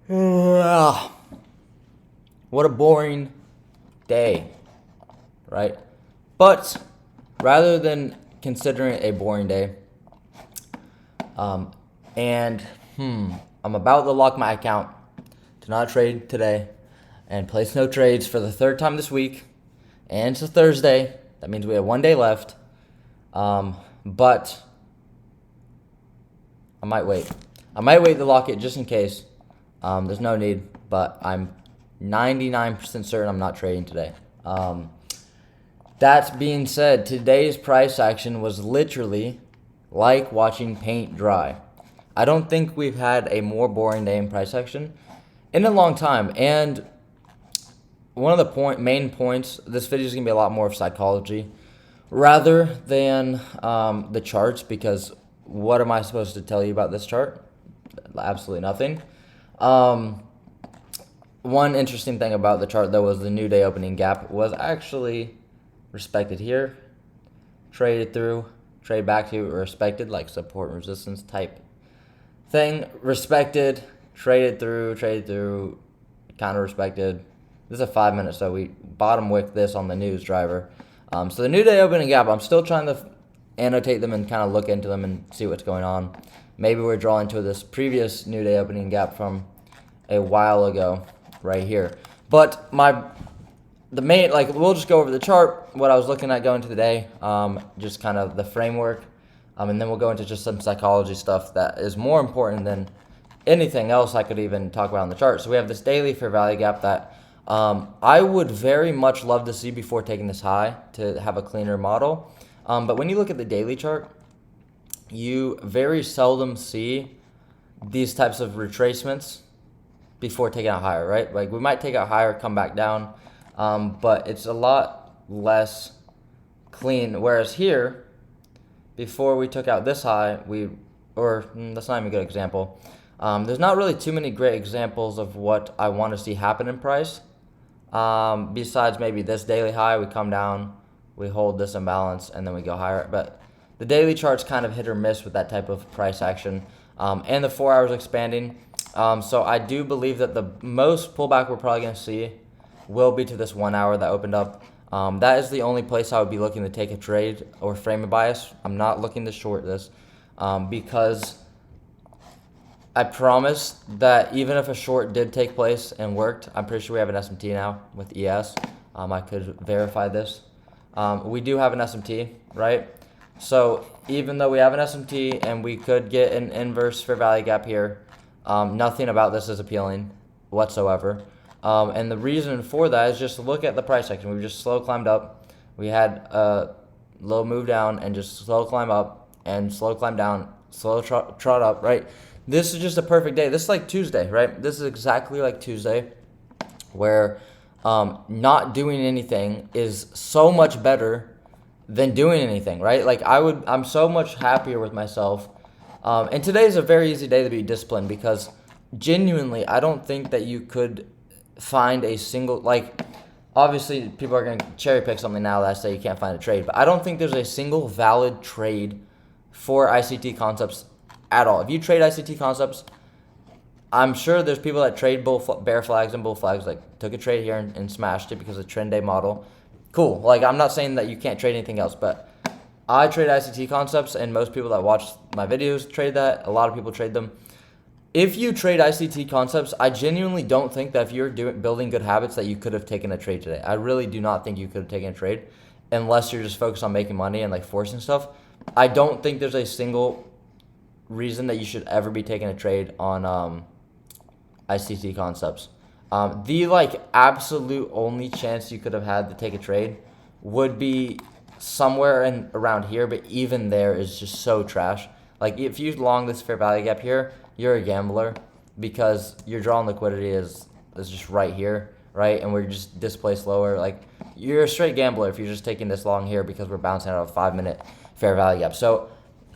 What a boring day, right? But rather than considering it a boring day, um, and I'm about to lock my account to not trade today and place no trades for the third time this week. And it's a Thursday. That means we have one day left. But I might wait. I might wait to lock it just in case. There's no need, but I'm 99% certain I'm not trading today. That being said, today's price action was literally like watching paint dry. I don't think we've had a more boring day in price action in a long time. And one of the main points, this video is going to be a lot more of psychology rather than the charts, because what am I supposed to tell you about this chart? Absolutely nothing. One interesting thing about the chart, though, was the new day opening gap was actually respected here, traded through, trade back to, respected, like support and resistance type thing, respected, traded through, kind of respected. This is a 5 minute, so we bottom wick this on the news driver. So the new day opening gap, I'm still trying to annotate them and kind of look into them and see what's going on. Maybe we're drawing to this previous new day opening gap from a while ago right here. But we'll just go over the chart, what I was looking at going to the day, just kind of the framework, and then we'll go into just some psychology stuff that is more important than anything else I could even talk about on the chart. So we have this daily fair value gap that I would very much love to see before taking this high to have a cleaner model. But when you look at the daily chart, you very seldom see these types of retracements before taking out higher, right? Like we might take out higher, come back down, but it's a lot less clean. Whereas here, before we took out this high, that's not even a good example. There's not really too many great examples of what I want to see happen in price. Besides maybe this daily high, we come down, we hold this imbalance, and then we go higher. But the daily chart's kind of hit or miss with that type of price action. And the 4 hours expanding. So I do believe that the most pullback we're probably going to see will be to this 1 hour that opened up. That is the only place I would be looking to take a trade or frame a bias. I'm not looking to short this because I promise that even if a short did take place and worked, I'm pretty sure we have an SMT now with ES. I could verify this. We do have an SMT, right? So even though we have an SMT and we could get an inverse fair value gap here, nothing about this is appealing whatsoever. And the reason for that is just look at the price action. We've just slow climbed up. We had a low move down and just slow climb up and slow climb down, slow trot up, right? This is just a perfect day. This is like Tuesday, right? This is exactly like Tuesday where not doing anything is so much better than doing anything, right? Like I'm so much happier with myself. And today is a very easy day to be disciplined because genuinely, I don't think that you could find a single, obviously people are going to cherry pick something now that I say you can't find a trade, but I don't think there's a single valid trade for ICT concepts at all. If you trade ICT concepts, I'm sure there's people that trade bear flags and bull flags, like took a trade here and smashed it because of the trend day model. Cool. Like I'm not saying that you can't trade anything else, but I trade ICT concepts and most people that watch my videos trade that. A lot of people trade them. If you trade ICT concepts, I genuinely don't think that if you're building good habits that you could have taken a trade today. I really do not think you could have taken a trade unless you're just focused on making money and like forcing stuff. I don't think there's a single reason that you should ever be taking a trade on ICT concepts. The absolute only chance you could have had to take a trade would be somewhere around here, but even there is just so trash. Like if you long this fair value gap here, you're a gambler because your drawing liquidity is just right here, right? And we're just displaced lower. Like you're a straight gambler if you're just taking this long here because we're bouncing out of a 5 minute fair value gap. So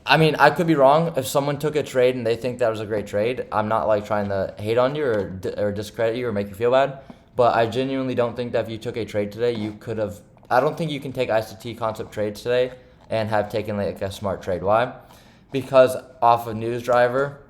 I mean, I could be wrong. If someone took a trade and they think that was a great trade, I'm not like trying to hate on you or discredit you or make you feel bad. But I genuinely don't think that if you took a trade today, you could have. I don't think you can take ICT concept trades today and have taken like a smart trade. Why? Because off of news driver,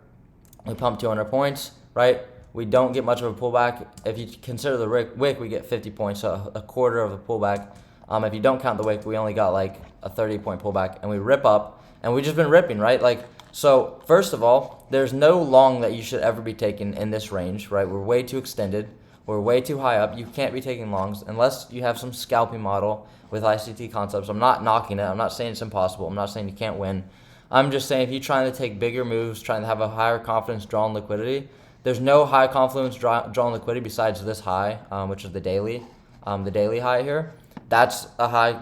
we pumped 200 points, right? We don't get much of a pullback. If you consider the wick, we get 50 points, so a quarter of a pullback. If you don't count the wick, we only got like a 30-point pullback, and we rip up, and we've just been ripping, right? Like, so first of all, there's no long that you should ever be taking in this range, right? We're way too extended. We're way too high up. You can't be taking longs unless you have some scalping model with ICT concepts. I'm not knocking it. I'm not saying it's impossible. I'm not saying you can't win. I'm just saying if you're trying to take bigger moves, trying to have a higher confidence draw on liquidity, there's no high confidence draw on liquidity besides this high, which is the daily high here. That's a high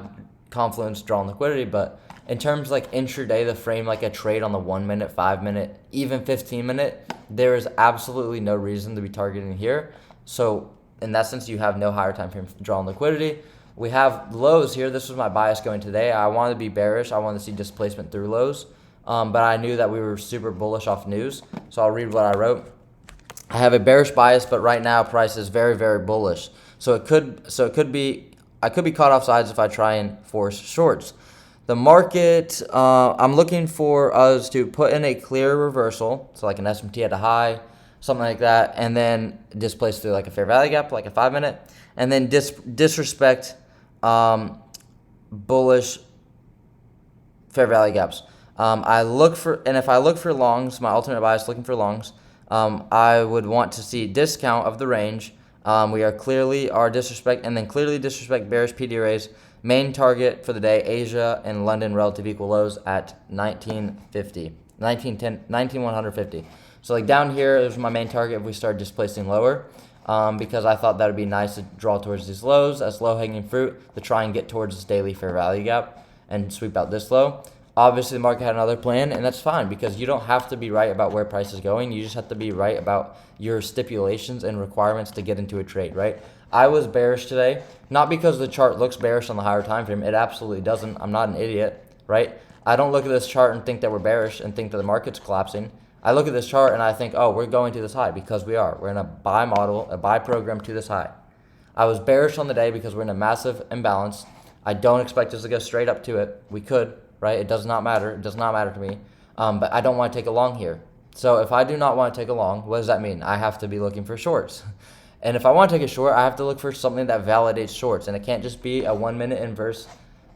confidence draw on liquidity, but in terms like intraday, the frame like a trade on the 1 minute, 5 minute, even 15 minute, there is absolutely no reason to be targeting here. So in that sense, you have no higher time frame draw on liquidity. We have lows here. This was my bias going today. I wanted to be bearish. I wanted to see displacement through lows, but I knew that we were super bullish off news. So I'll read what I wrote. I have a bearish bias, but right now price is very, very bullish. So it could be I could be caught off sides if I try and force shorts. The market, I'm looking for us to put in a clear reversal, so like an SMT at a high, something like that, and then displace through like a fair value gap, like a 5 minute, and then disrespect bullish fair value gaps. If I look for longs, my alternate bias looking for longs, I would want to see discount of the range. We are clearly our disrespect, and then clearly disrespect bearish PD arrays. Main target for the day, Asia and London relative equal lows at 19,150. So like down here, there's my main target if we start displacing lower, because I thought that would be nice to draw towards these lows as low-hanging fruit to try and get towards this daily fair value gap and sweep out this low. Obviously, the market had another plan, and that's fine because you don't have to be right about where price is going. You just have to be right about your stipulations and requirements to get into a trade, right? I was bearish today, not because the chart looks bearish on the higher time frame. It absolutely doesn't. I'm not an idiot, right? I don't look at this chart and think that we're bearish and think that the market's collapsing. I look at this chart and I think, oh, we're going to this high because we are. We're in a buy model, a buy program to this high. I was bearish on the day because we're in a massive imbalance. I don't expect us to go straight up to it. We could, right? It does not matter. It does not matter to me. But I don't want to take a long here. So if I do not want to take a long, what does that mean? I have to be looking for shorts. And if I want to take a short, I have to look for something that validates shorts. And it can't just be a 1 minute inverse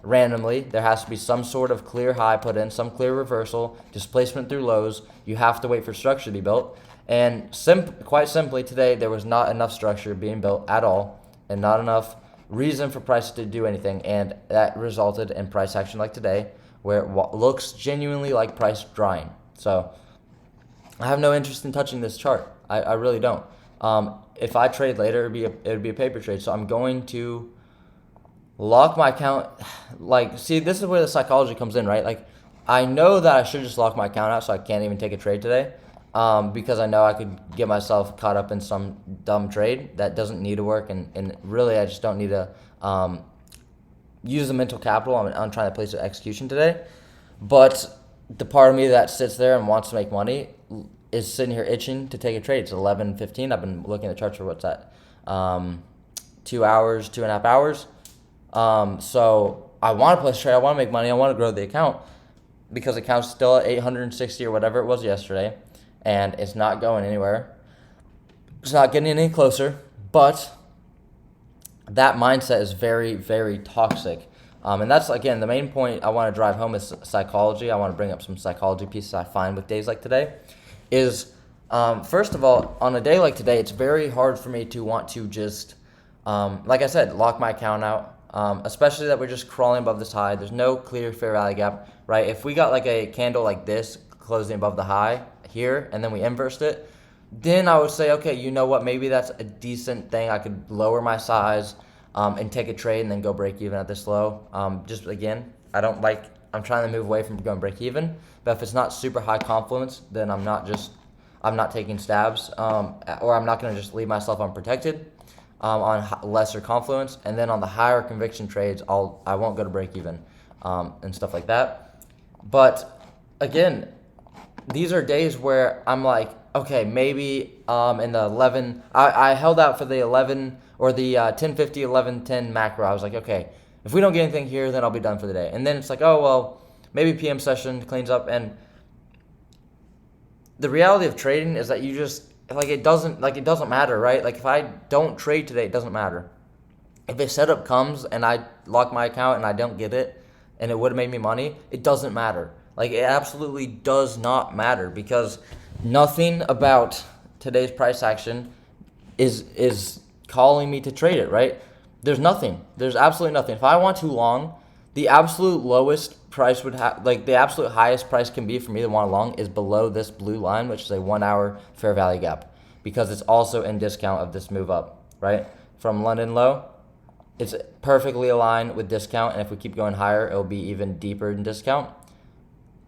randomly. There has to be some sort of clear high put in, some clear reversal, displacement through lows. You have to wait for structure to be built. And quite simply, today, there was not enough structure being built at all and not enough reason for price to do anything. And that resulted in price action like today, where it looks genuinely like price drying. So I have no interest in touching this chart. I really don't. If I trade later, it would be a paper trade. So I'm going to lock my account. Like, see, this is where the psychology comes in, right? Like, I know that I should just lock my account out so I can't even take a trade today, because I know I could get myself caught up in some dumb trade that doesn't need to work. And really, I just don't need to use the mental capital on trying to place an execution today. But the part of me that sits there and wants to make money is sitting here itching to take a trade. It's 11:15. I've been looking at the charts for what's that, 2 hours, 2.5 hours. So I want to place a trade. I want to make money. I want to grow the account because the account's still at 860 or whatever it was yesterday, and it's not going anywhere. It's not getting any closer, but that mindset is very, very toxic. And that's, again, the main point I want to drive home is psychology. I want to bring up some psychology pieces I find with days like today. First of all, on a day like today, it's very hard for me to want to just, like I said, lock my account out, especially that we're just crawling above this high. There's no clear fair value gap, right? If we got like a candle like this closing above the high here and then we inversed it, then I would say, okay, you know what? Maybe that's a decent thing. I could lower my size and take a trade and then go break even at this low. Just again, I'm trying to move away from going break even. But if it's not super high confluence, then I'm not taking stabs, or I'm not going to just leave myself unprotected on lesser confluence. And then on the higher conviction trades, I won't go to break even and stuff like that. But again, these are days where I'm like, okay, maybe in the 11, I held out for the 11 or the 1050, 1110 macro. I was like, okay, if we don't get anything here, then I'll be done for the day. And then it's like, oh, well, maybe PM session cleans up. And the reality of trading is that it doesn't matter, right? Like if I don't trade today, it doesn't matter. If a setup comes and I lock my account and I don't get it and it would have made me money, it doesn't matter. Like it absolutely does not matter because nothing about today's price action is calling me to trade it, right? There's nothing. There's absolutely nothing. If I want to long, the absolute lowest price would have, like the absolute highest price can be for me to want to long is below this blue line, which is a 1 hour fair value gap, because it's also in discount of this move up, right? From London low, it's perfectly aligned with discount, and if we keep going higher, it'll be even deeper in discount.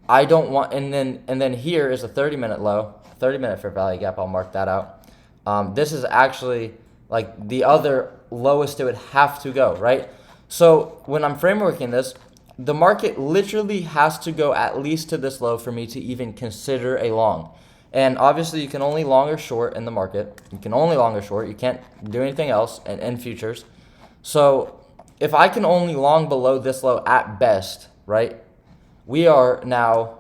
I don't want, and then here is a 30-minute low, 30-minute fair value gap. I'll mark that out. This is actually like the other lowest it would have to go, right? So when I'm frameworking this, the market literally has to go at least to this low for me to even consider a long. And obviously you can only long or short in the market. You can only long or short. You can't do anything else in futures. So if I can only long below this low at best, right? We are now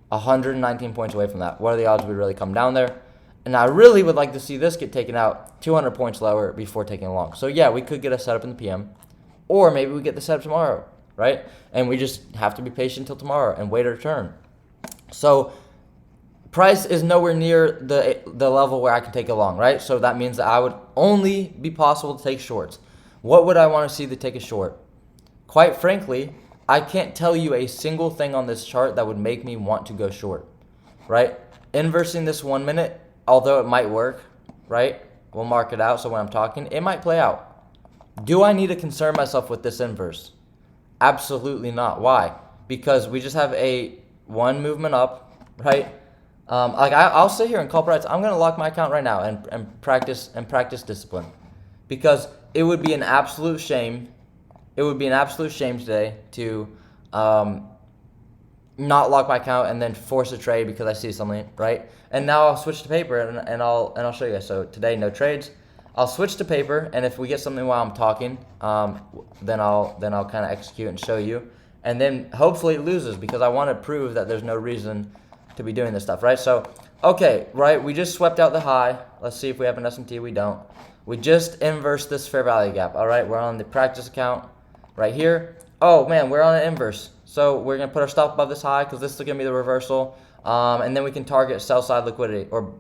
119 points away from that. What are the odds we really come down there? And I really would like to see this get taken out 200 points lower before taking a long. So yeah, we could get a setup in the PM, or maybe we get the setup tomorrow, right? And we just have to be patient till tomorrow and wait our turn. So price is nowhere near the level where I can take a long, right? So that means that I would only be possible to take shorts. What would I want to see to take a short? Quite frankly, I can't tell you a single thing on this chart that would make me want to go short, right? Inversing this 1 minute, although it might work, right? We'll mark it out so when I'm talking, it might play out. Do I need to concern myself with this inverse? Absolutely not. Why? Because we just have a one movement up, right? I'll sit here and call price. I'm gonna lock my account right now and practice discipline, because it would be an absolute shame. It would be an absolute shame today to not lock my account and then force a trade because I see something, right? And now I'll switch to paper and I'll show you guys. So today, no trades. I'll switch to paper, and if we get something while I'm talking, then I'll kind of execute and show you, and then hopefully it loses because I want to prove that there's no reason to be doing this stuff, right? So, okay, right, we just swept out the high. Let's see if we have an SMT. We don't. We just inversed this fair value gap. All right, we're on the practice account right here. Oh man, we're on an inverse. So we're gonna put our stop above this high because this is gonna be the reversal, and then we can target sell side liquidity or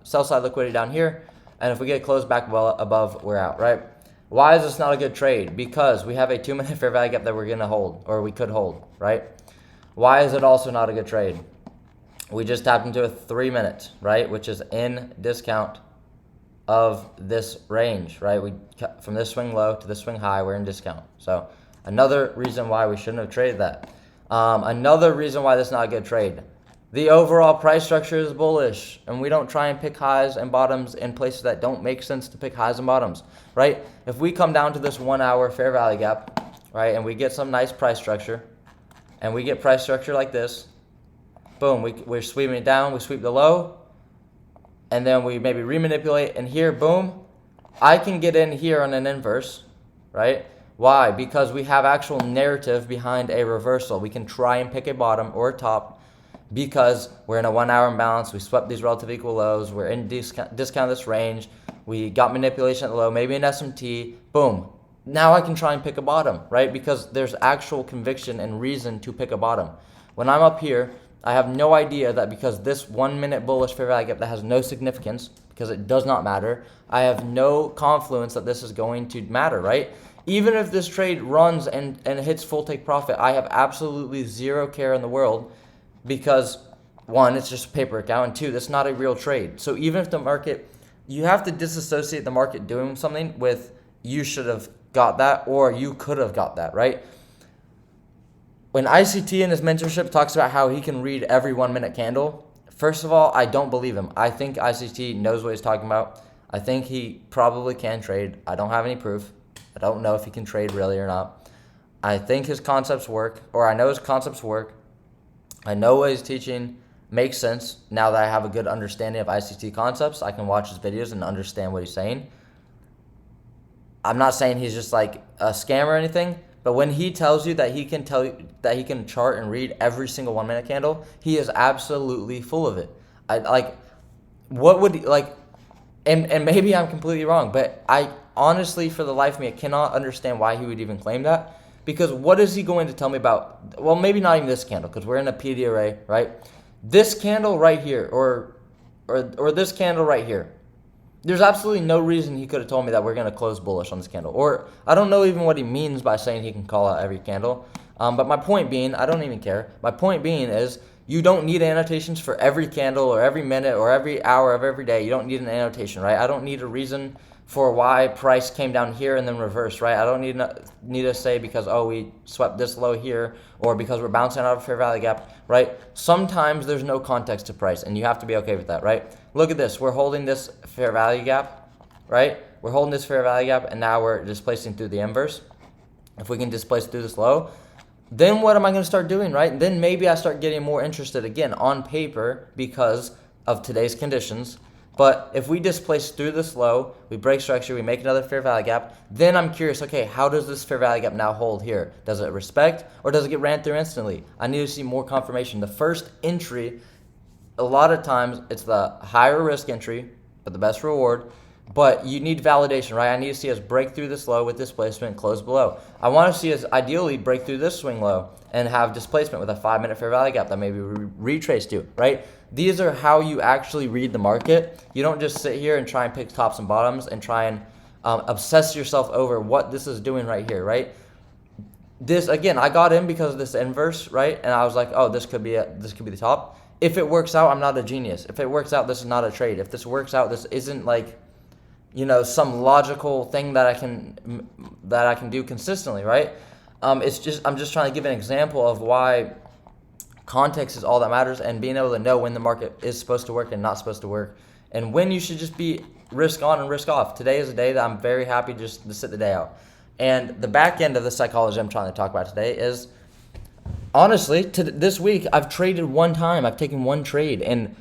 sell side liquidity down here. And if we get closed back well above, we're out, right? Why is this not a good trade? Because we have a 2 minute fair value gap that we're gonna hold, or we could hold, right? Why is it also not a good trade? We just tapped into a 3 minute, right? Which is in discount of this range, right? We from this swing low to this swing high, we're in discount. So another reason why we shouldn't have traded that. Another reason why this is not a good trade. The overall price structure is bullish, and we don't try and pick highs and bottoms in places that don't make sense to pick highs and bottoms, right? If we come down to this 1 hour fair value gap, right, and we get some nice price structure, and we get price structure like this, boom, we're sweeping it down, we sweep the low, and then we maybe remanipulate, and here, boom, I can get in here on an inverse, right? Why? Because we have actual narrative behind a reversal. We can try and pick a bottom or a top, because we're in a 1 hour imbalance. We swept these relative equal lows. We're in discount this range. We got manipulation at the low, maybe an SMT. Boom. Now I can try and pick a bottom, right? Because there's actual conviction and reason to pick a bottom. When I'm up here, I have no idea that because this 1 minute bullish fair value gap that has no significance, because it does not matter, I have no confluence that this is going to matter, right? Even if this trade runs and hits full take profit, I have absolutely zero care in the world, because one, it's just a paper account, and two, that's not a real trade. So even if the market, you have to disassociate the market doing something with you should have got that or you could have got that, right? When ICT in his mentorship talks about how he can read every 1 minute candle, first of all, I don't believe him. I think ICT knows what he's talking about. I think he probably can trade. I don't have any proof. I don't know if he can trade really or not. I think his concepts work, or I know his concepts work. I know what he's teaching makes sense. Now that I have a good understanding of ICT concepts, I can watch his videos and understand what he's saying. I'm not saying he's just like a scam or anything, but when he tells you that he can chart and read every single 1 minute candle, he is absolutely full of it. what would like, and maybe I'm completely wrong, but I honestly, for the life of me, I cannot understand why he would even claim that. Because what is he going to tell me about? Well, maybe not even this candle, because we're in a PD array, right? This candle right here, or this candle right here. There's absolutely no reason he could have told me that we're going to close bullish on this candle. Or I don't know even what he means by saying he can call out every candle. But my point being, I don't even care. My point being is you don't need annotations for every candle or every minute or every hour of every day. You don't need an annotation, right? I don't need a reason for why price came down here and then reversed, right? I don't need to say because, oh, we swept this low here or because we're bouncing out of fair value gap, right? Sometimes there's no context to price, and you have to be okay with that, right? Look at this. We're holding this fair value gap, right? We're holding this fair value gap, and now we're displacing through the inverse. If we can displace through this low, then what am I going to start doing, right? Then maybe I start getting more interested again on paper because of today's conditions. But if we displace through this low, we break structure, we make another fair value gap, then I'm curious, okay, how does this fair value gap now hold here? Does it respect or does it get ran through instantly? I need to see more confirmation. The first entry, a lot of times it's the higher risk entry, but the best reward. But you need validation, right? I need to see us break through this low with displacement and close below. I want to see us ideally break through this swing low and have displacement with a 5-minute fair value gap that maybe we retrace to, right? These are how you actually read the market. You don't just sit here and try and pick tops and bottoms and try and obsess yourself over what this is doing right here, right? This, again, I got in because of this inverse, right? And I was like, oh, this could be the top. If it works out, I'm not a genius. If it works out, this is not a trade. If this works out, this isn't like, some logical thing that I can do consistently, right? I'm just trying to give an example of why context is all that matters, and being able to know when the market is supposed to work and not supposed to work, and when you should just be risk on and risk off. Today is a day that I'm very happy just to sit the day out. And the back end of the psychology I'm trying to talk about today is, honestly, this week I've traded one time. I've taken one trade, and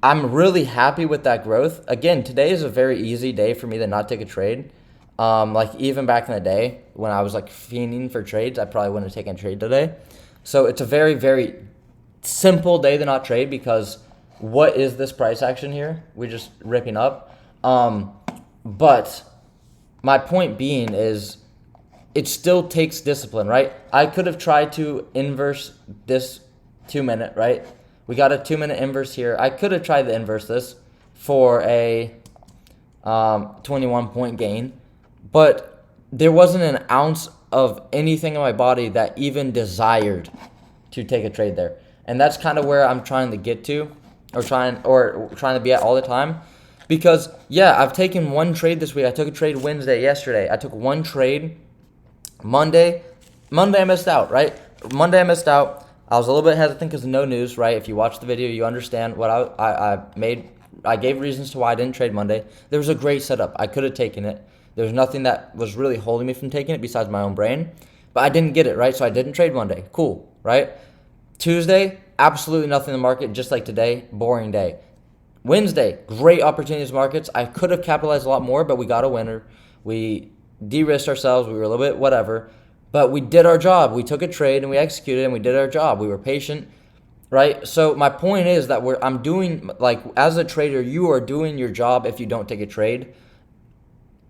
I'm really happy with that growth. Again, today is a very easy day for me to not take a trade. Like even back in the day when I was like fiending for trades, I probably wouldn't have taken a trade today. So it's a very, very simple day to not trade because what is this price action here? We're just ripping up. But my point being is it still takes discipline, right? I could have tried to inverse this 2-minute, right? We got a 2-minute inverse here. I could have tried to inverse this for a 21-point gain, but there wasn't an ounce of anything in my body that even desired to take a trade there. And that's kind of where I'm trying to get to, or trying to be at all the time. Because, yeah, I've taken one trade this week. I took a trade Wednesday, yesterday. I took one trade Monday. Monday I missed out, right? Monday I missed out. I was a little bit hesitant because of no news, right? If you watch the video, you understand what I made. I gave reasons to why I didn't trade Monday. There was a great setup. I could have taken it. There was nothing that was really holding me from taking it besides my own brain. But I didn't get it, right? So I didn't trade Monday. Cool, right? Tuesday, absolutely nothing in the market, just like today, boring day. Wednesday, great opportunities markets. I could have capitalized a lot more, but we got a winner. We de-risked ourselves. We were a little bit whatever. But we did our job. We took a trade and we executed and we did our job. We were patient, right? So my point is that I'm doing, like, as a trader, you are doing your job if you don't take a trade.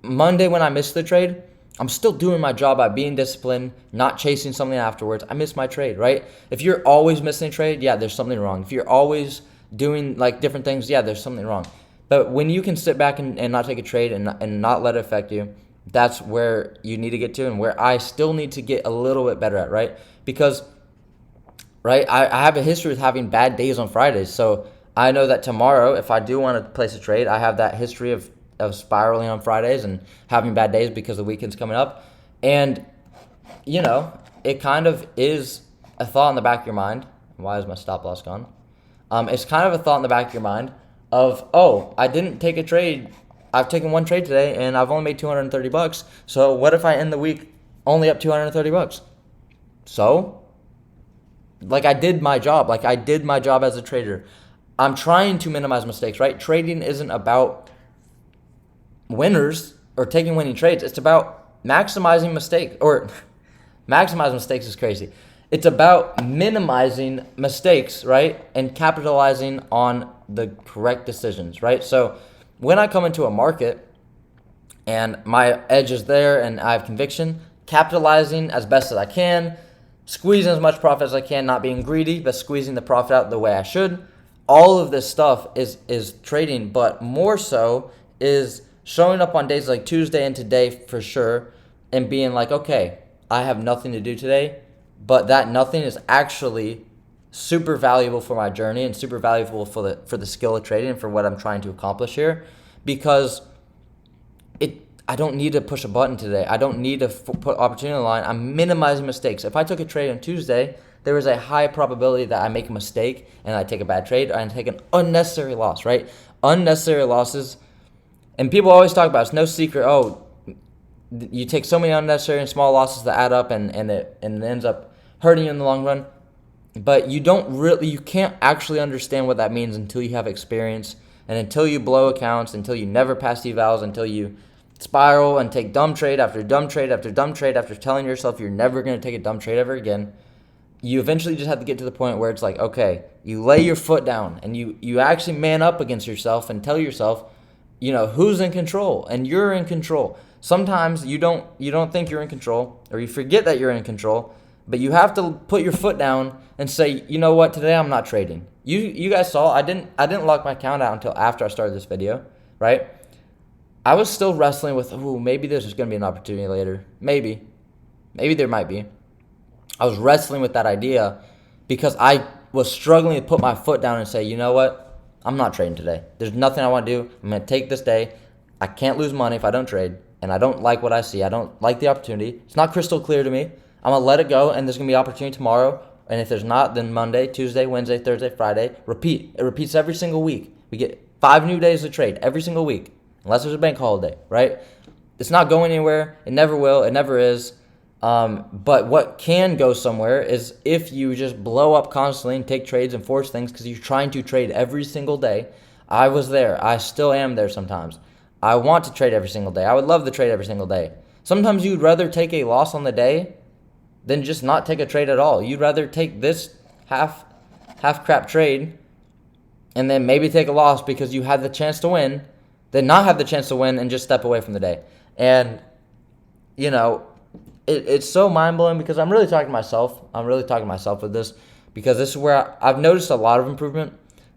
Monday when I missed the trade, I'm still doing my job by being disciplined, not chasing something afterwards. I missed my trade, right? If you're always missing a trade, yeah, there's something wrong. If you're always doing like different things, yeah, there's something wrong. But when you can sit back and not take a trade and not let it affect you, that's where you need to get to, and where I still need to get a little bit better at, right? Because, right, I have a history with having bad days on Fridays. So I know that tomorrow, if I do want to place a trade, I have that history of spiraling on Fridays and having bad days because the weekend's coming up. And, it kind of is a thought in the back of your mind. Why is my stop loss gone? It's kind of a thought in the back of your mind of, oh, I didn't take a trade. I've taken one trade today and I've only made $230. So what if I end the week only up $230? So, I did my job. I did my job as a trader. I'm trying to minimize mistakes, right? Trading isn't about winners or taking winning trades. It's about maximizing mistakes, or maximizing mistakes is crazy. It's about minimizing mistakes, right? And capitalizing on the correct decisions, right? So when I come into a market and my edge is there and I have conviction, capitalizing as best as I can, squeezing as much profit as I can, not being greedy, but squeezing the profit out the way I should. All of this stuff is trading, but more so is showing up on days like Tuesday and today for sure and being like, okay, I have nothing to do today, but that nothing is actually super valuable for my journey and super valuable for the skill of trading and for what I'm trying to accomplish here, because I don't need to push a button today. I don't need to put opportunity on the line. I'm minimizing mistakes. If I took a trade on Tuesday, there is a high probability that I make a mistake and I take a bad trade or I take an unnecessary loss, right? Unnecessary losses. And people always talk about, it's no secret, oh, you take so many unnecessary and small losses that add up and it ends up hurting you in the long run. But you can't actually understand what that means until you have experience and until you blow accounts, until you never pass evals, until you spiral and take dumb trade after dumb trade after dumb trade after telling yourself you're never going to take a dumb trade ever again. You eventually just have to get to the point where it's like, okay, you lay your foot down and you actually man up against yourself and tell yourself, who's in control, and you're in control. Sometimes you don't think you're in control, or you forget that you're in control, but you have to put your foot down and say, you know what, today I'm not trading. You guys saw I didn't lock my account out until after I started this video, right? I was still wrestling with, maybe there's going to be an opportunity later. Maybe there might be. I was wrestling with that idea because I was struggling to put my foot down and say, you know what? I'm not trading today. There's nothing I want to do. I'm going to take this day. I can't lose money if I don't trade, and I don't like what I see. I don't like the opportunity. It's not crystal clear to me. I'm going to let it go, and there's going to be opportunity tomorrow. And if there's not, then Monday, Tuesday, Wednesday, Thursday, Friday, repeat. It repeats every single week. We get 5 new days to trade every single week. Unless there's a bank holiday, right? It's not going anywhere. It never will. It never is. But what can go somewhere is if you just blow up constantly and take trades and force things because you're trying to trade every single day. I was there. I still am there sometimes. I want to trade every single day. I would love to trade every single day. Sometimes you'd rather take a loss on the day than just not take a trade at all. You'd rather take this half crap trade and then maybe take a loss because you had the chance to win, than not have the chance to win and just step away from the day. And, it's so mind-blowing because I'm really talking to myself. I'm really talking to myself with this because this is where I've noticed a lot of improvement.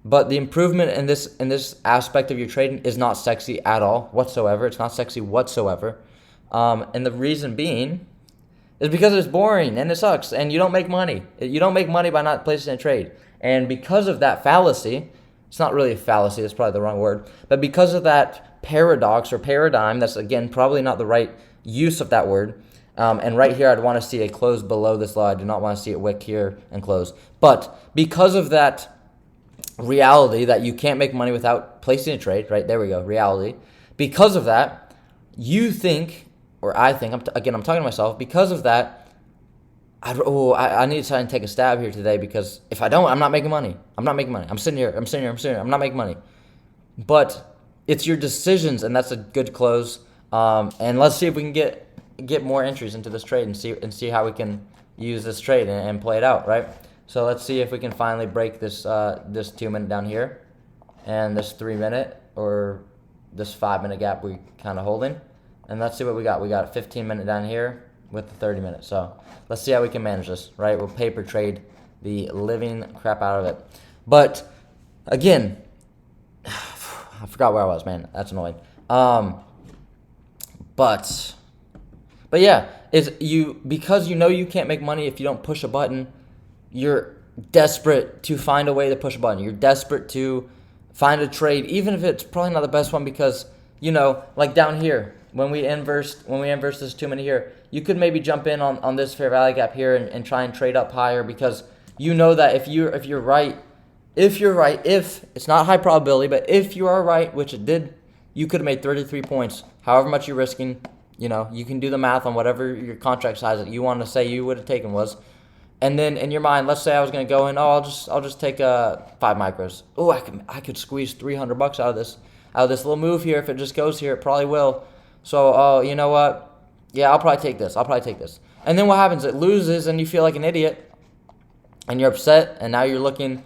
But the improvement in this aspect of your trading is not sexy at all whatsoever. It's not sexy whatsoever. And the reason being is because it's boring and it sucks and you don't make money. You don't make money by not placing a trade. And because of that fallacy, it's not really a fallacy, that's probably the wrong word, but because of that paradox or paradigm, that's again probably not the right use of that word. And right here, I'd want to see a close below this low. I do not want to see it wick here and close. But because of that reality that you can't make money without placing a trade, right? There we go, reality. Because of that, you think, or I think, I'm talking to myself, because of that, I need to try and take a stab here today because if I don't, I'm not making money. I'm sitting here. I'm not making money. But it's your decisions, and that's a good close. And let's see if we can get more entries into this trade and see how we can use this trade and play it out, right? So let's see if we can finally break this 2 minute down here and this 3 minute or this 5 minute gap we kind of holding. And let's see what we got. We got a 15 minute down here with the 30 minutes. So let's see how we can manage this, right? We'll paper trade the living crap out of it. But again, I forgot where I was, man. That's annoying. But yeah, because you can't make money if you don't push a button, you're desperate to find a way to push a button. You're desperate to find a trade, even if it's probably not the best one because, like down here, when we inverse this 2 minute here, you could maybe jump in on this fair value gap here and try and trade up higher because you know that if you're right, if it's not high probability, but if you are right, which it did, you could have made 33 points, however much you're risking. You can do the math on whatever your contract size that you want to say you would have taken was. And then in your mind, let's say I was going to go in, I'll just take 5 micros. Oh, I could squeeze $300 out of this little move here. If it just goes here, it probably will. So, you know what? Yeah, I'll probably take this. And then what happens? It loses and you feel like an idiot. and you're upset, and now you're looking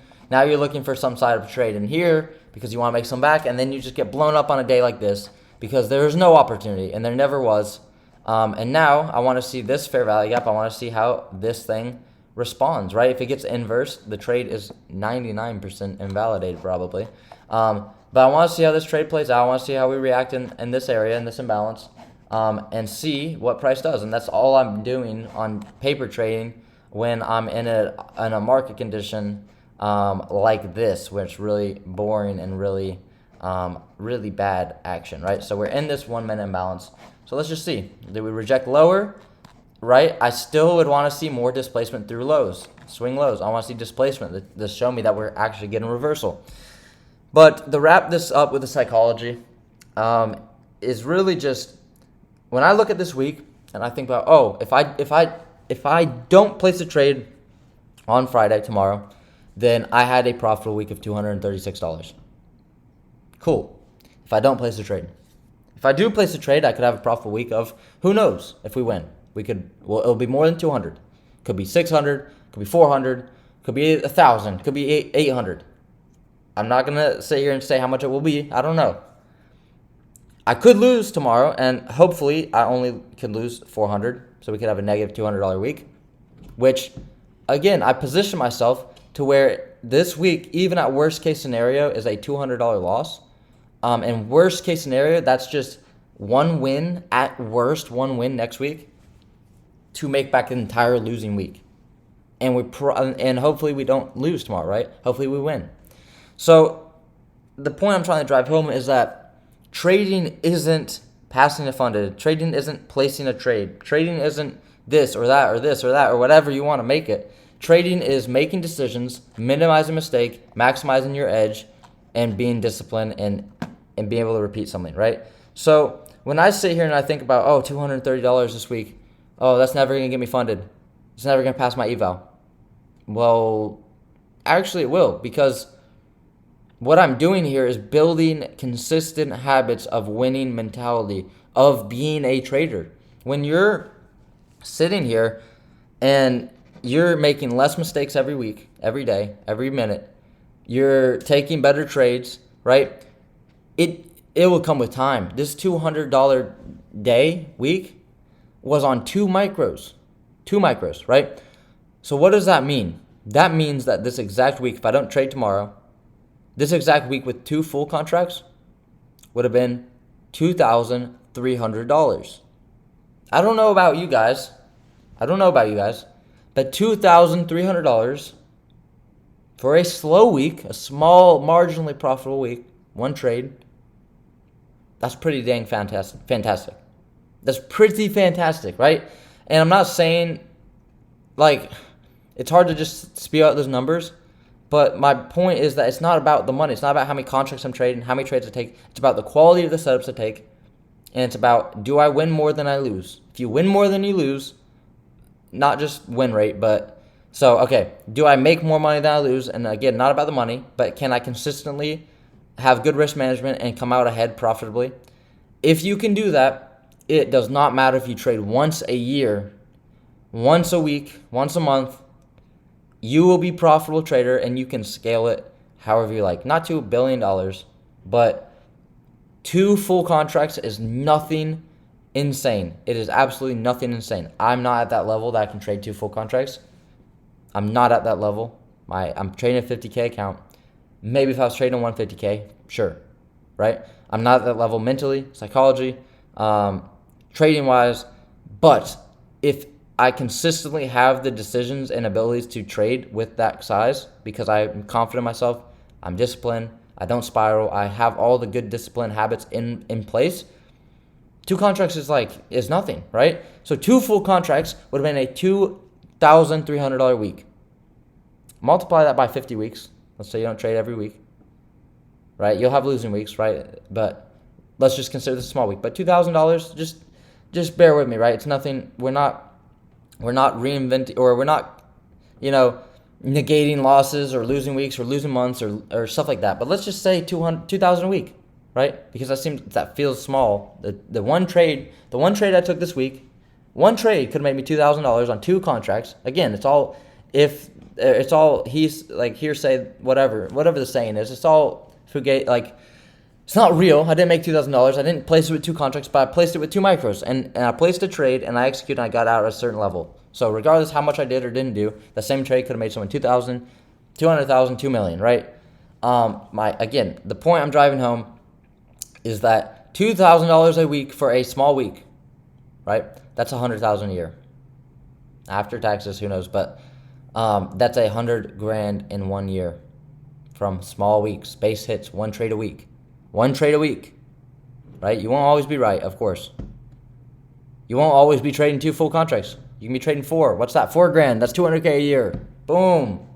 for some side of trade in here because you want to make some back, and then you just get blown up on a day like this because there's no opportunity, and there never was. And now I want to see this fair value gap. I want to see how this thing responds, right? If it gets inverse, the trade is 99% invalidated probably. But I want to see how this trade plays out. I want to see how we react in this area, in this imbalance, and see what price does. And that's all I'm doing on paper trading when I'm in a market condition like this, where it's really boring and really bad action, right? So we're in this 1 minute imbalance. So let's just see. Did we reject lower? Right? I still would want to see more displacement through lows, swing lows. I want to see displacement to show me that we're actually getting reversal. But to wrap this up with the psychology is really just when I look at this week and I think about, if I don't place a trade on Friday tomorrow, then I had a profitable week of $236. Cool. If I don't place a trade. If I do place a trade, I could have a profitable week of, who knows if we win. It'll be more than 200. Could be 600, could be 400, could be 1,000, could be 800. I'm not going to sit here and say how much it will be. I don't know. I could lose tomorrow, and hopefully I only can lose 400, so we could have a negative $200 week, which, again, I position myself to where this week, even at worst case scenario, is a $200 loss. And worst case scenario, that's just one win, at worst, one win next week to make back an entire losing week. And hopefully we don't lose tomorrow, right? Hopefully we win. So the point I'm trying to drive home is that trading isn't passing a funded. Trading isn't placing a trade. Trading isn't this or that or this or that or whatever you want to make it. Trading is making decisions, minimizing mistake, maximizing your edge, and being disciplined and being able to repeat something, right? So when I sit here and I think about, $230 this week, that's never going to get me funded. It's never going to pass my eval. Well, actually it will, because what I'm doing here is building consistent habits of winning mentality, of being a trader. When you're sitting here and you're making less mistakes every week, every day, every minute, you're taking better trades, right? It will come with time. This $200 week was on two micros, right? So what does that mean? That means that this exact week, if I don't trade tomorrow, this exact week with two full contracts would have been $2,300. I don't know about you guys, but $2,300 for a slow week, a small, marginally profitable week, one trade, that's pretty dang fantastic. That's pretty fantastic, right? And I'm not saying, it's hard to just spew out those numbers, but my point is that it's not about the money. It's not about how many contracts I'm trading, how many trades I take. It's about the quality of the setups I take, and it's about, do I win more than I lose? If you win more than you lose, not just win rate, do I make more money than I lose? And again, not about the money, but can I consistently have good risk management and come out ahead profitably? If you can do that, it does not matter if you trade once a year, once a week, once a month, you will be a profitable trader and you can scale it however you like. Not to $1 billion, but 2 full contracts is nothing insane. It is absolutely nothing insane. I'm not at that level that I can trade 2 full contracts. I'm not at that level. I'm trading a 50K account. Maybe if I was trading 150K, sure, right? I'm not at that level mentally, psychology, trading-wise. But if I consistently have the decisions and abilities to trade with that size because I'm confident in myself, I'm disciplined, I don't spiral, I have all the good discipline habits in place, 2 contracts is nothing, right? So 2 full contracts would have been a $2,300 week. Multiply that by 50 weeks. Let's say you don't trade every week, right? You'll have losing weeks, right? But let's just consider this a small week. But $2,000, just bear with me, right? It's nothing. We're not reinventing, or we're not, negating losses or losing weeks or losing months or stuff like that. But let's just say $2,000 a week, right? Because that feels small. The one trade I took this week, one trade could make me $2,000 on 2 contracts. Again, it's all if It's all he's like hearsay, whatever the saying is. It's all fugate. Like it's not real. I didn't make $2,000. I didn't place it with 2 contracts, but I placed it with 2 micros, and I placed a trade and I executed and I got out at a certain level. So regardless how much I did or didn't do, the same trade could have made someone 2,000, 200,000, 2 million, right? The point I'm driving home is that $2,000 a week for a small week, right? That's $100,000 a year. After taxes, who knows? But that's $100,000 in 1 year from small weeks, base hits, 1 trade a week. 1 trade a week, right? You won't always be right, of course. You won't always be trading 2 full contracts. You can be trading 4. What's that? $4,000. That's $200K a year. Boom.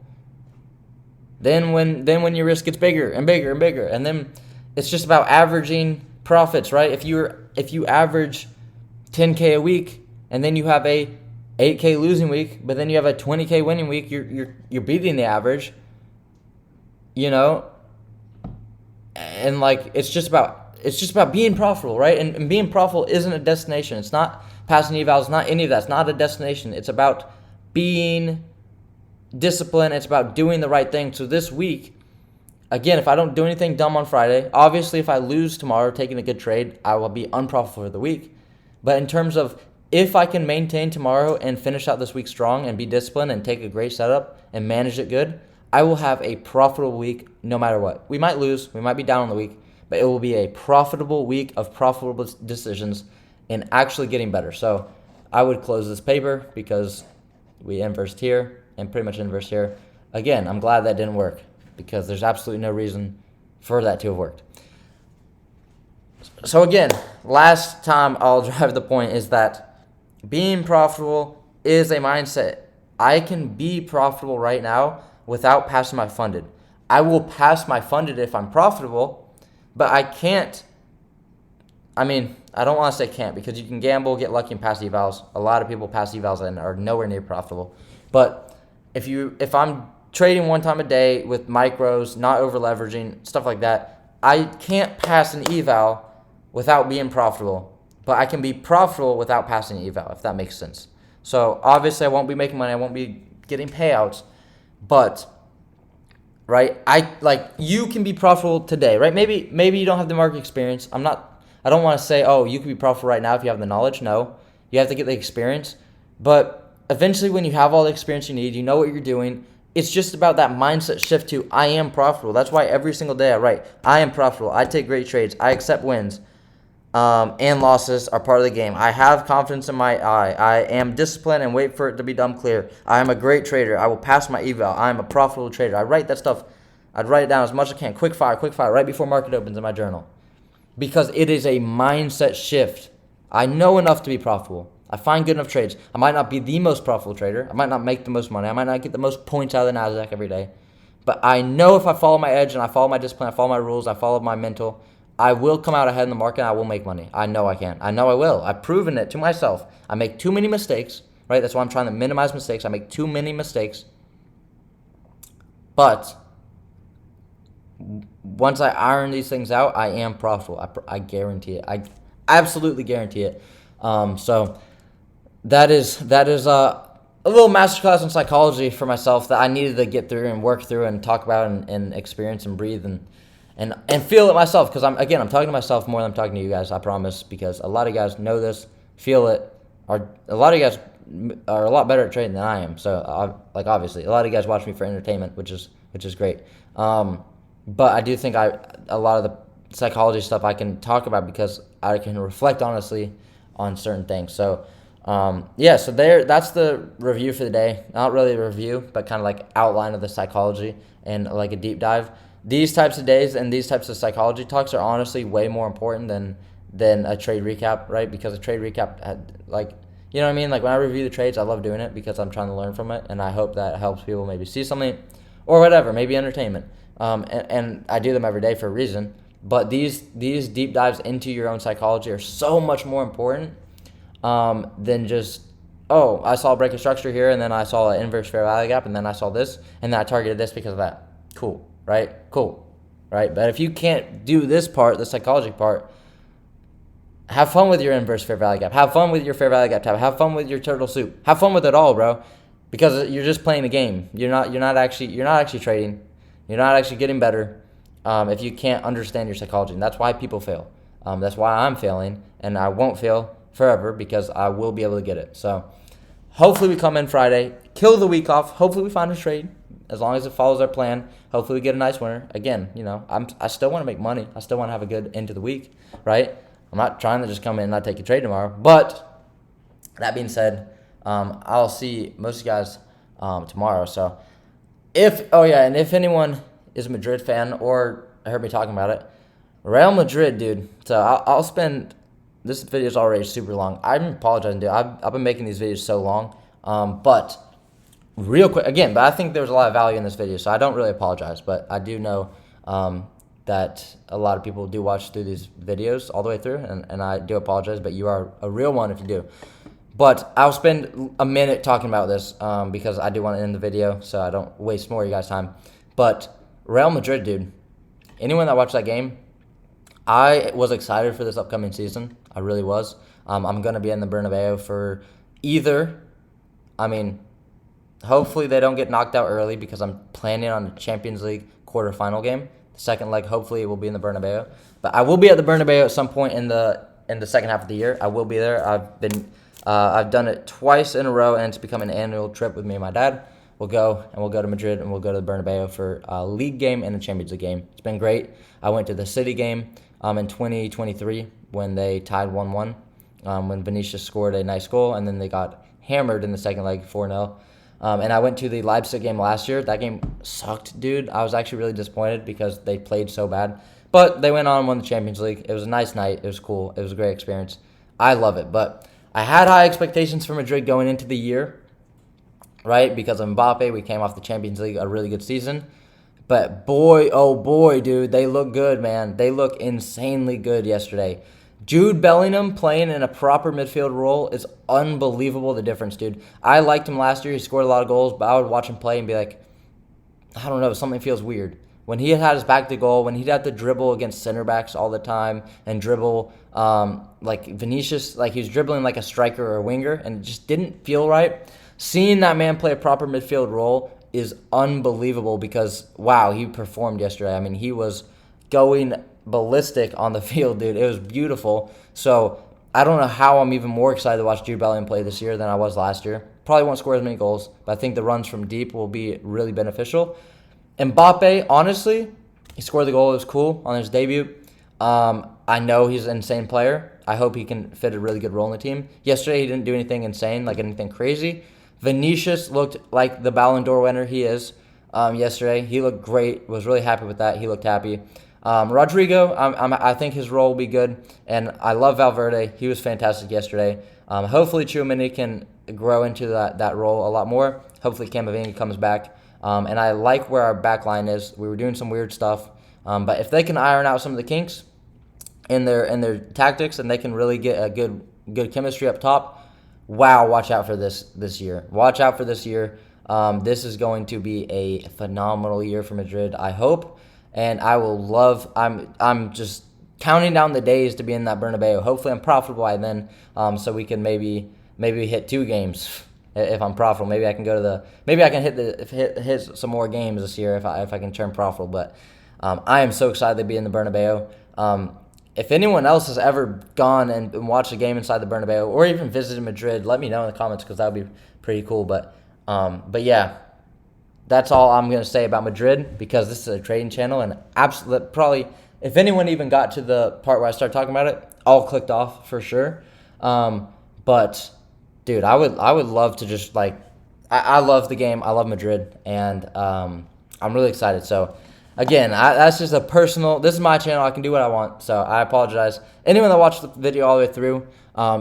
Then when your risk gets bigger and bigger and bigger, and then it's just about averaging profits, right? If you average 10K a week, and then you have a 8K losing week, but then you have a 20K winning week, you're beating the average, you know. And like it's just about being profitable, right? And being profitable isn't a destination. It's not passing evals. It's not any of that. It's not a destination. It's about being disciplined. It's about doing the right thing. So this week, again, if I don't do anything dumb on Friday, obviously if I lose tomorrow taking a good trade, I will be unprofitable for the week. But in terms of if I can maintain tomorrow and finish out this week strong and be disciplined and take a great setup and manage it good, I will have a profitable week no matter what. We might lose, we might be down on the week, but it will be a profitable week of profitable decisions and actually getting better. So I would close this paper because we inversed here and pretty much inversed here. Again, I'm glad that didn't work because there's absolutely no reason for that to have worked. So again, last time I'll drive the point is that being profitable is a mindset. I can be profitable right now without passing my funded. I will pass my funded if I'm profitable, but I can't. I don't want to say can't because you can gamble, get lucky, and pass evals. A lot of people pass evals and are nowhere near profitable. But if I'm trading 1 time a day with micros, not over leveraging, stuff like that, I can't pass an eval without being profitable. But I can be profitable without passing an eval, if that makes sense. So obviously I won't be making money, I won't be getting payouts, but right, you can be profitable today, right? Maybe you don't have the market experience. I don't want to say, oh, you can be profitable right now if you have the knowledge. No, you have to get the experience. But eventually when you have all the experience you need, you know what you're doing, it's just about that mindset shift to I am profitable. That's why every single day I write, I am profitable. I take great trades. I accept wins. And losses are part of the game. I have confidence in my eye. I am disciplined and wait for it to be done clear. I am a great trader. I will pass my eval. I am a profitable trader. I write that stuff. I'd write it down as much as I can. Quick fire, right before market opens in my journal. Because it is a mindset shift. I know enough to be profitable. I find good enough trades. I might not be the most profitable trader. I might not make the most money. I might not get the most points out of the NASDAQ every day. But I know if I follow my edge and I follow my discipline, I follow my rules, I follow my mental, I will come out ahead in the market and I will make money. I know I can. I know I will. I've proven it to myself. I make too many mistakes, right? That's why I'm trying to minimize mistakes. I make too many mistakes. But once I iron these things out, I am profitable. I guarantee it. I absolutely guarantee it. So that is a little masterclass in psychology for myself that I needed to get through and work through and talk about and experience and breathe and feel it myself, because I'm talking to myself more than I'm talking to you guys, I promise, because a lot of guys know this, feel it, a lot of you guys are a lot better at trading than I am, so obviously, a lot of you guys watch me for entertainment, which is great, but I do think a lot of the psychology stuff I can talk about because I can reflect honestly on certain things, so so that's the review for the day, not really a review, but kind of like outline of the psychology and like a deep dive. These types of days and these types of psychology talks are honestly way more important than a trade recap, right? Because a trade recap, you know what I mean? Like when I review the trades, I love doing it because I'm trying to learn from it, and I hope that helps people maybe see something or whatever, maybe entertainment. And I do them every day for a reason. But these deep dives into your own psychology are so much more important than just, oh, I saw a break of structure here, and then I saw an inverse fair value gap, and then I saw this, and then I targeted this because of that. Cool. Right? Cool. Right? But if you can't do this part, the psychology part, have fun with your inverse fair value gap. Have fun with your fair value gap tab. Have fun with your turtle soup. Have fun with it all, bro. because you're just playing a game. You're not actually trading. You're not actually getting better if you can't understand your psychology. And that's why people fail. That's why I'm failing, and I won't fail forever because I will be able to get it. So hopefully we come in Friday, kill the week off. Hopefully we find a trade as long as it follows our plan. Hopefully we get a nice winner. Again, I still want to make money. I still want to have a good end to the week, right? I'm not trying to just come in and not take a trade tomorrow. But that being said, I'll see most of you guys tomorrow. So if anyone is a Madrid fan or heard me talking about it, Real Madrid, dude. So I'll spend. This video is already super long. I'm apologizing, dude. I've been making these videos so long. But real quick, again, but I think there was a lot of value in this video, so I don't really apologize. But I do know that a lot of people do watch through these videos all the way through, and I do apologize, but you are a real one if you do. But I'll spend a minute talking about this because I do want to end the video so I don't waste more of you guys' time. But Real Madrid, dude. Anyone that watched that game, I was excited for this upcoming season. I really was. I'm going to be in the Bernabeu for hopefully they don't get knocked out early because I'm planning on the Champions League quarterfinal game. The second leg, hopefully, will be in the Bernabeu. But I will be at the Bernabeu at some point in the second half of the year. I will be there. I've done it twice in a row, and it's become an annual trip with me and my dad. We'll go to Madrid, and we'll go to the Bernabeu for a league game and a Champions League game. It's been great. I went to the City game in 2023 when they tied 1-1, when Vinicius scored a nice goal, and then they got hammered in the second leg 4-0. And I went to the Leipzig game last year. That game sucked, dude. I was actually really disappointed because they played so bad. But they went on and won the Champions League. It was a nice night. It was cool. It was a great experience. I love it. But I had high expectations for Madrid going into the year, right? Because of Mbappe, we came off the Champions League, a really good season. But boy, oh boy, dude, they look good, man. They look insanely good yesterday. Jude Bellingham playing in a proper midfield role is unbelievable, the difference, dude. I liked him last year. He scored a lot of goals, but I would watch him play and be like, I don't know, something feels weird. When he had his back to goal, when he'd have to dribble against center backs all the time and dribble like Vinicius, like he was dribbling like a striker or a winger, and it just didn't feel right. Seeing that man play a proper midfield role is unbelievable because, wow, he performed yesterday. I mean, he was going ballistic on the field, dude. It was beautiful. So I don't know how I'm even more excited to watch Jude Bellingham play this year than I was last year. Probably won't score as many goals, but I think the runs from deep will be really beneficial. Mbappe, honestly, he scored the goal. It was cool on his debut. I know he's an insane player. I hope he can fit a really good role in the team. Yesterday, he didn't do anything insane, like anything crazy. Vinicius looked like the Ballon d'Or winner he is yesterday. He looked great. Was really happy with that. He looked happy. Rodrigo, I think his role will be good. And I love Valverde. He was fantastic yesterday. Hopefully, Tchouaméni can grow into that role a lot more. Hopefully, Camavinga comes back. And I like where our back line is. We were doing some weird stuff. But if they can iron out some of the kinks in their tactics and they can really get a good chemistry up top, wow, watch out for this year. Watch out for this year. This is going to be a phenomenal year for Madrid, I hope. And I will love, I'm just counting down the days to be in that Bernabeu. Hopefully I'm profitable by then, so we can maybe hit 2 games if I'm profitable. Maybe I can hit some more games this year if I can turn profitable. But I am so excited to be in the Bernabeu. If anyone else has ever gone and watched a game inside the Bernabeu or even visited Madrid, let me know in the comments because that would be pretty cool. But yeah, that's all I'm going to say about Madrid because this is a trading channel. And probably, if anyone even got to the part where I started talking about it, all clicked off for sure. But, dude, I would love to just, like, I love the game. I love Madrid. And I'm really excited. So, again, that's just a personal, this is my channel. I can do what I want, so I apologize. Anyone that watched the video all the way through,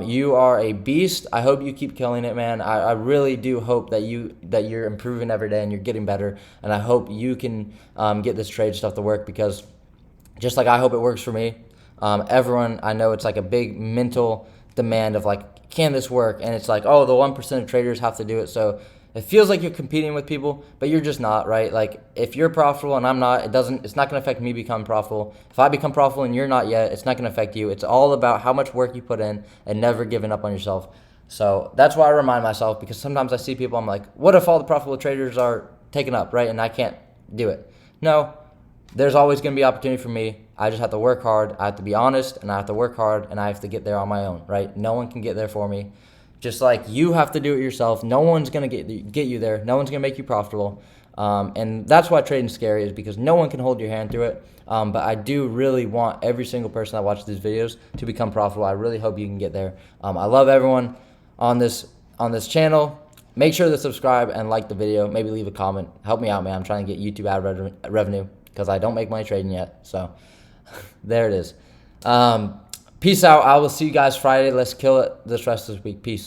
you are a beast. I hope you keep killing it, man. I really do hope that you're improving every day and you're getting better, and I hope you can get this trade stuff to work because just like I hope it works for me, everyone, I know it's like a big mental demand of like, can this work? And it's like, oh, the 1% of traders have to do it, so it feels like you're competing with people, but you're just not, right? Like, if you're profitable and I'm not, it's not going to affect me becoming profitable. If I become profitable and you're not yet, it's not going to affect you. It's all about how much work you put in and never giving up on yourself. So that's why I remind myself, because sometimes I see people, I'm like, what if all the profitable traders are taken up, right? And I can't do it. No, there's always going to be opportunity for me. I just have to work hard. I have to be honest, and I have to work hard, and I have to get there on my own, right? No one can get there for me. Just like you have to do it yourself. No one's going to get you there. No one's going to make you profitable. And that's why trading's scary, is because no one can hold your hand through it. But I do really want every single person that watches these videos to become profitable. I really hope you can get there. I love everyone on this channel. Make sure to subscribe and like the video. Maybe leave a comment. Help me out, man. I'm trying to get YouTube ad revenue because I don't make money trading yet. So there it is. Peace out. I will see you guys Friday. Let's kill it this rest of this week. Peace.